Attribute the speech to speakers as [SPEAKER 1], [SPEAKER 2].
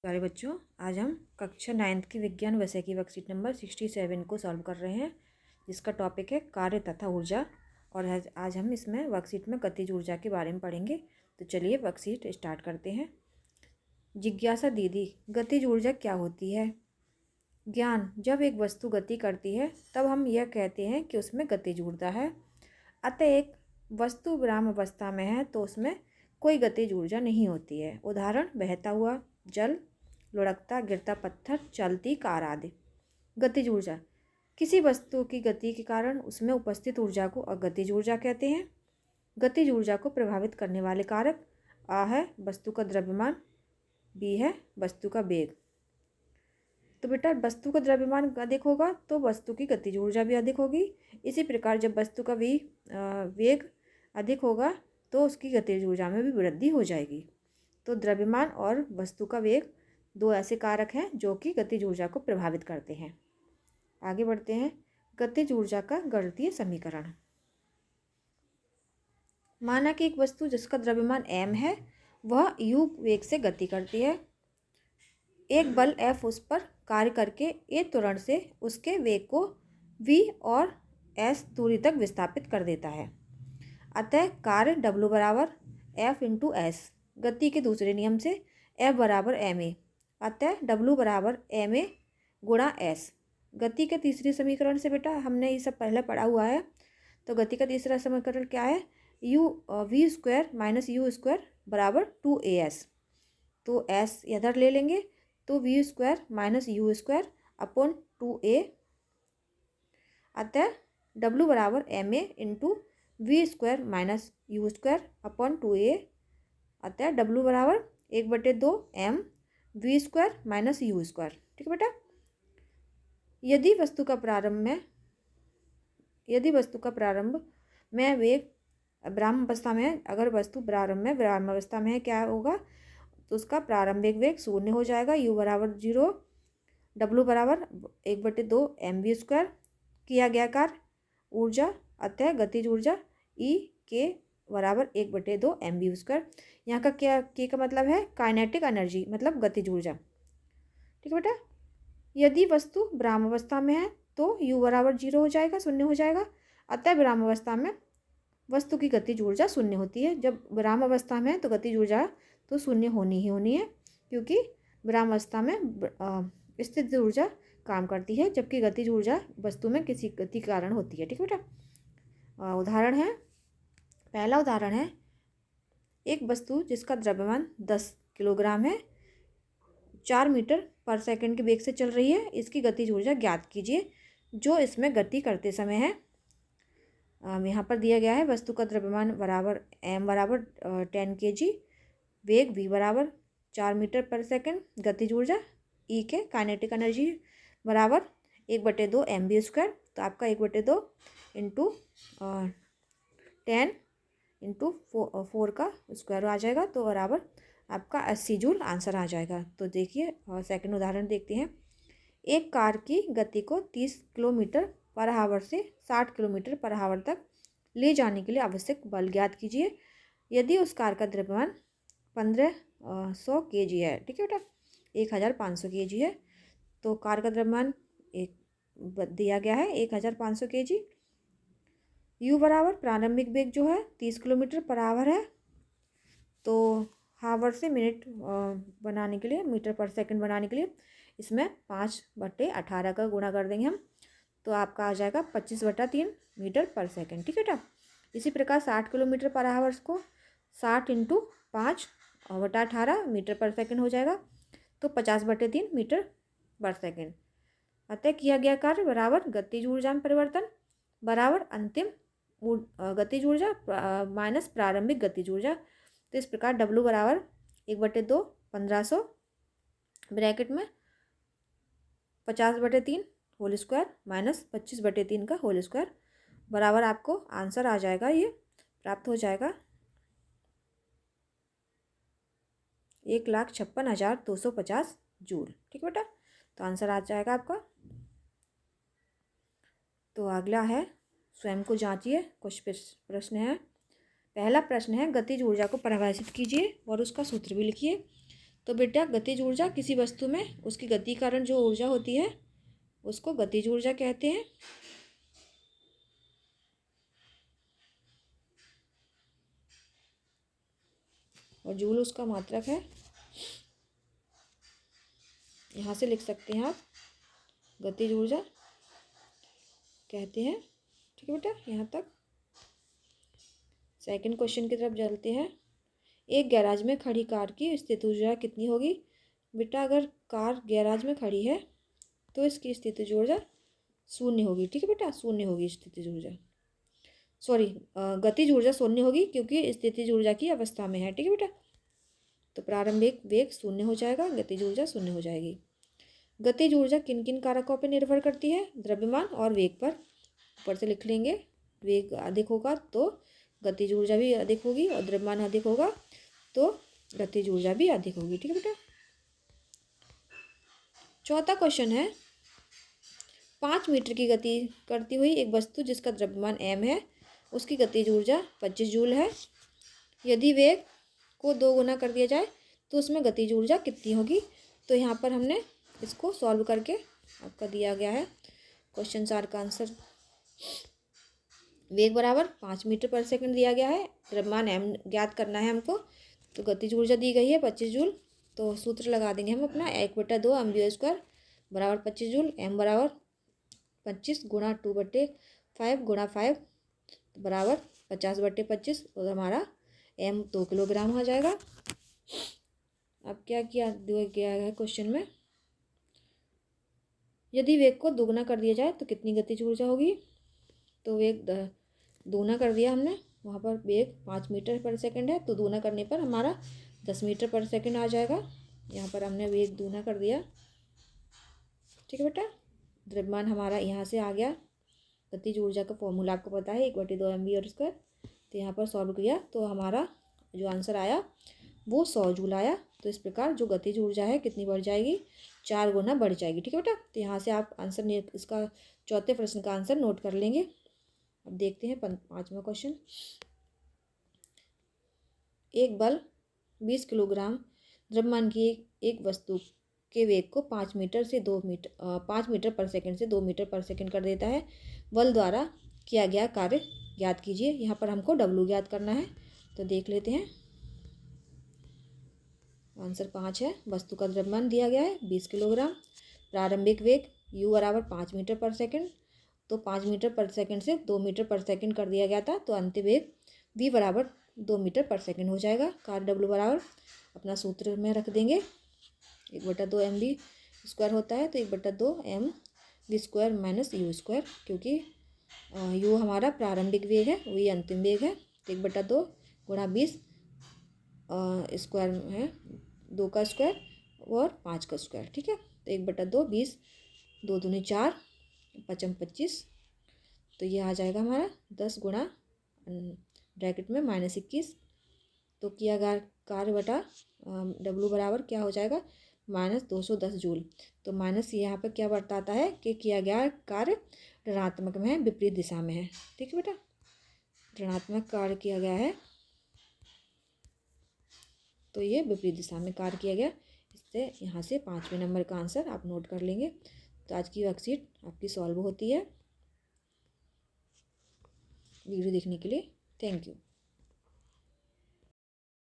[SPEAKER 1] प्यारे बच्चों, आज हम कक्षा 9th की विज्ञान विषय की वर्कशीट नंबर 67 को सॉल्व कर रहे हैं, जिसका टॉपिक है कार्य तथा ऊर्जा। और आज हम इसमें वर्कशीट में गतिज ऊर्जा के बारे में पढ़ेंगे। तो चलिए वर्कशीट स्टार्ट करते हैं। जिज्ञासा दीदी, गतिज ऊर्जा क्या होती है? ज्ञान, जब एक वस्तु गति करती है तब हम यह कहते हैं कि उसमें गतिज ऊर्जा है। अतः एक वस्तु विराम अवस्था में है तो उसमें कोई गतिज ऊर्जा नहीं होती है। उदाहरण, बहता हुआ जल, लुढ़कता गिरता पत्थर, चलती कार आदि। गतिज ऊर्जा, किसी वस्तु की गति के कारण उसमें उपस्थित ऊर्जा को अगतिज ऊर्जा कहते हैं। गतिज ऊर्जा को प्रभावित करने वाले कारक आ है वस्तु का द्रव्यमान, बी है वस्तु का वेग। तो बेटा, वस्तु का द्रव्यमान अधिक होगा तो वस्तु की गतिज ऊर्जा भी अधिक होगी। इसी प्रकार जब वस्तु का वेग अधिक होगा तो उसकी गतिज ऊर्जा में भी वृद्धि हो जाएगी। तो द्रव्यमान और वस्तु का वेग दो ऐसे कारक हैं जो कि गतिज ऊर्जा को प्रभावित करते हैं। आगे बढ़ते हैं। गतिज ऊर्जा का गणितीय समीकरण। माना कि एक वस्तु जिसका द्रव्यमान m है वह u वेग से गति करती है। एक बल F उस पर कार्य करके a त्वरण से उसके वेग को v और s दूरी तक विस्थापित कर देता है। अतः कार्य W बराबर F इंटू एस। गति के दूसरे नियम से F बराबर ma, अतः W बराबर ma गुणा s। गति के तीसरे समीकरण से बेटा हमने ये सब पहले पढ़ा हुआ है। तो गति का तीसरा समीकरण क्या है? v square minus u square बराबर 2as। तो s इधर ले लेंगे तो v square minus u square upon 2a, अतः W बराबर ma into v square minus u square upon 2a, अतः W बराबर 1/2 m v square minus u square. ठीक है बेटा। यदि वस्तु का प्रारंभ में वेग विराम अवस्था में है, अगर वस्तु प्रारंभ में विराम अवस्था में है, क्या होगा? तो उसका प्रारंभिक वेग 0 हो जाएगा। u बराबर 0, W बराबर 1/2 mv स्क्वायर। किया गया कार्य ऊर्जा, अतः गतिज ऊर्जा E के बराबर 1/2 mv स्क्वायर। यहाँ का क्या के का मतलब है? काइनेटिक एनर्जी, मतलब गतिज ऊर्जा। ठीक है बेटा। यदि वस्तु विराम अवस्था में है तो u बराबर 0 हो जाएगा, 0 हो जाएगा। अतः विराम अवस्था में वस्तु की गतिज ऊर्जा 0 होती है। जब विराम अवस्था में है तो गतिज ऊर्जा तो 0 होनी ही होनी है, क्योंकि विराम अवस्था में स्थित ऊर्जा काम करती है, जबकि गतिज ऊर्जा वस्तु में किसी गति के कारण होती है। ठीक है बेटा। उदाहरण है, पहला उदाहरण है, एक वस्तु जिसका द्रव्यमान 10 किलोग्राम है 4 मीटर पर सेकंड के वेग से चल रही है। इसकी गतिज ऊर्जा ज्ञात कीजिए जो इसमें गति करते समय है। यहाँ पर दिया गया है वस्तु का द्रव्यमान बराबर m बराबर 10 kg, वेग v बराबर 4 मीटर पर सेकंड, गतिज ऊर्जा E के काइनेटिक एनर्जी बराबर 1/2 mv स्क्वायर। तो आपका 1/2 इंटू 10 इंटू 4 का स्क्वायर आ जाएगा, तो बराबर आपका 80 जूल आंसर आ जाएगा। तो देखिए सेकंड उदाहरण देखते हैं। एक कार की गति को 30 किलोमीटर पर आवर से 60 किलोमीटर पर आवर तक ले जाने के लिए आवश्यक बल ज्ञात कीजिए यदि उस कार का द्रव्यमान 1500 kg है। ठीक है बेटा, 1500 kg है। तो कार का द्रव्यमान दिया गया है 1500 kg। u बराबर प्रारंभिक वेग जो है 30 किलोमीटर पर आवर है, तो हावर से मिनट बनाने के लिए, मीटर पर सेकंड बनाने के लिए इसमें 5/18 का गुणा कर देंगे हम, तो आपका आ जाएगा 25/3 मीटर पर सेकंड। ठीक है बेटा। इसी प्रकार 60 किलोमीटर पर आवर को 60 इंटू 5/18 मीटर पर सेकंड हो जाएगा, तो 50/3 मीटर पर सेकंड। अतः किया गया कार्य बराबर गतिज ऊर्जा में परिवर्तन बराबर अंतिम गतिज ऊर्जा माइनस प्रारंभिक गतिज ऊर्जा। तो इस प्रकार W बराबर 1/2 1500 ब्रैकेट में 50/3 होल स्क्वायर माइनस 25/3 का होल स्क्वायर बराबर आपको आंसर आ जाएगा, ये प्राप्त हो जाएगा 1,56,250 जूल। ठीक है बेटा। तो आंसर आ जाएगा आपका। तो अगला है, स्वयं को जांचिए। कुछ प्रश्न है। पहला प्रश्न है, गतिज ऊर्जा को परिभाषित कीजिए और उसका सूत्र भी लिखिए। तो बेटा गतिज ऊर्जा किसी वस्तु में उसकी गति के कारण जो ऊर्जा होती है उसको गतिज ऊर्जा कहते हैं। और जूल उसका मात्रक है। यहाँ से लिख सकते हैं आप, गतिज ऊर्जा कहते हैं। ठीक है बेटा, यहाँ तक। सेकंड क्वेश्चन की तरफ चलते हैं। एक गैराज में खड़ी कार की स्थित ऊर्जा कितनी होगी? बेटा अगर कार गैराज में खड़ी है तो इसकी स्थितिज ऊर्जा शून्य होगी। ठीक है बेटा, शून्य होगी स्थितिज ऊर्जा, सॉरी गतिज ऊर्जा शून्य होगी क्योंकि स्थितिज ऊर्जा की अवस्था में है। ठीक है बेटा, तो प्रारंभिक वेग शून्य हो जाएगा, गतिज ऊर्जा शून्य हो जाएगी। गतिज ऊर्जा किन किन कारकों पर निर्भर करती है? द्रव्यमान और वेग पर। ऊपर से लिख लेंगे, वेग अधिक होगा तो गतिज ऊर्जा भी अधिक होगी और द्रव्यमान अधिक होगा तो गतिज ऊर्जा भी अधिक होगी। ठीक है बेटा। चौथा क्वेश्चन है, 5 मीटर की गति करती हुई एक वस्तु जिसका द्रव्यमान m है, उसकी गतिज ऊर्जा 25 जूल है। यदि वेग को 2 गुना कर दिया जाए तो उसमें गतिज ऊर्जा कितनी होगी? तो यहाँ पर हमने इसको सॉल्व करके आपका दिया गया है क्वेश्चन 4 का आंसर। वेग बराबर 5 मीटर पर सेकंड दिया गया है, द्रव्यमान m ज्ञात करना है हमको, तो गतिज ऊर्जा दी गई है 25 जूल। तो सूत्र लगा देंगे हम अपना, 1/2 mv² बराबर 25 जूल। m बराबर 25 गुणा 2/5 गुणा 5 बराबर 50/25, तो हमारा m 2 किलोग्राम हो जाएगा। अब क्या किया गया है क्वेश्चन में, यदि वेग को दोगुना कर दिया जाए तो कितनी गतिज ऊर्जा होगी? तो वेग दोगुना कर दिया हमने, वहाँ पर वेग 5 मीटर पर सेकंड है तो दोगुना करने पर हमारा 10 मीटर पर सेकंड आ जाएगा। यहाँ पर हमने वेग दोगुना कर दिया। ठीक है बेटा, द्रव्यमान हमारा यहाँ से आ गया। गतिज ऊर्जा का फॉर्मूला आपको पता है, 1/2 mv²। तो यहाँ पर सॉल्व किया तो हमारा जो आंसर आया वो 100 जूल आया। तो इस प्रकार जो गतिज ऊर्जा है कितनी बढ़ जाएगी? 4 गुना बढ़ जाएगी। ठीक है बेटा, तो यहाँ से आप आंसर इसका चौथे प्रश्न का आंसर नोट कर लेंगे। अब देखते हैं 5वां क्वेश्चन। एक बल 20 किलोग्राम द्रव्यमान की एक वस्तु के वेग को 5 मीटर पर सेकंड से 2 मीटर पर सेकंड कर देता है। बल द्वारा किया गया कार्य ज्ञात कीजिए। यहाँ पर हमको W ज्ञात करना है, तो देख लेते हैं। आंसर 5 है। वस्तु का द्रव्यमान दिया गया है 20 किलोग्राम, प्रारंभिक वेग u बराबर 5 मीटर पर सेकंड, तो 5 मीटर पर सेकंड से 2 मीटर पर सेकंड कर दिया गया था, तो अंतिम वेग v बराबर 2 मीटर पर सेकंड हो जाएगा। कार्य W बराबर अपना सूत्र में रख देंगे, 1/2 mv² होता है, तो 1/2 mv² माइनस u², क्योंकि u हमारा प्रारंभिक वेग है, v अंतिम वेग है। तो 1/2 गुणा 20 स्क्वायर है, 2 का स्क्वायर और 5 का स्क्वायर। ठीक है, तो 1/2 20, 2 दूनी 4, 5 25, तो ये आ जाएगा हमारा 10 गुणा ब्रैकेट में -21। तो किया गया कार्य बटा W बराबर क्या हो जाएगा? -210 जूल। तो माइनस यहाँ पर क्या बताता है कि किया गया कार्य ऋणात्मक में है, विपरीत दिशा में है। ठीक है बेटा, ऋणात्मक कार्य किया गया है तो ये विपरीत दिशा में कार्य किया गया। इससे यहाँ से 5वें नंबर का आंसर आप नोट कर लेंगे। तो आज की वर्कशीट आपकी सॉल्व होती है। वीडियो देखने के लिए थैंक यू।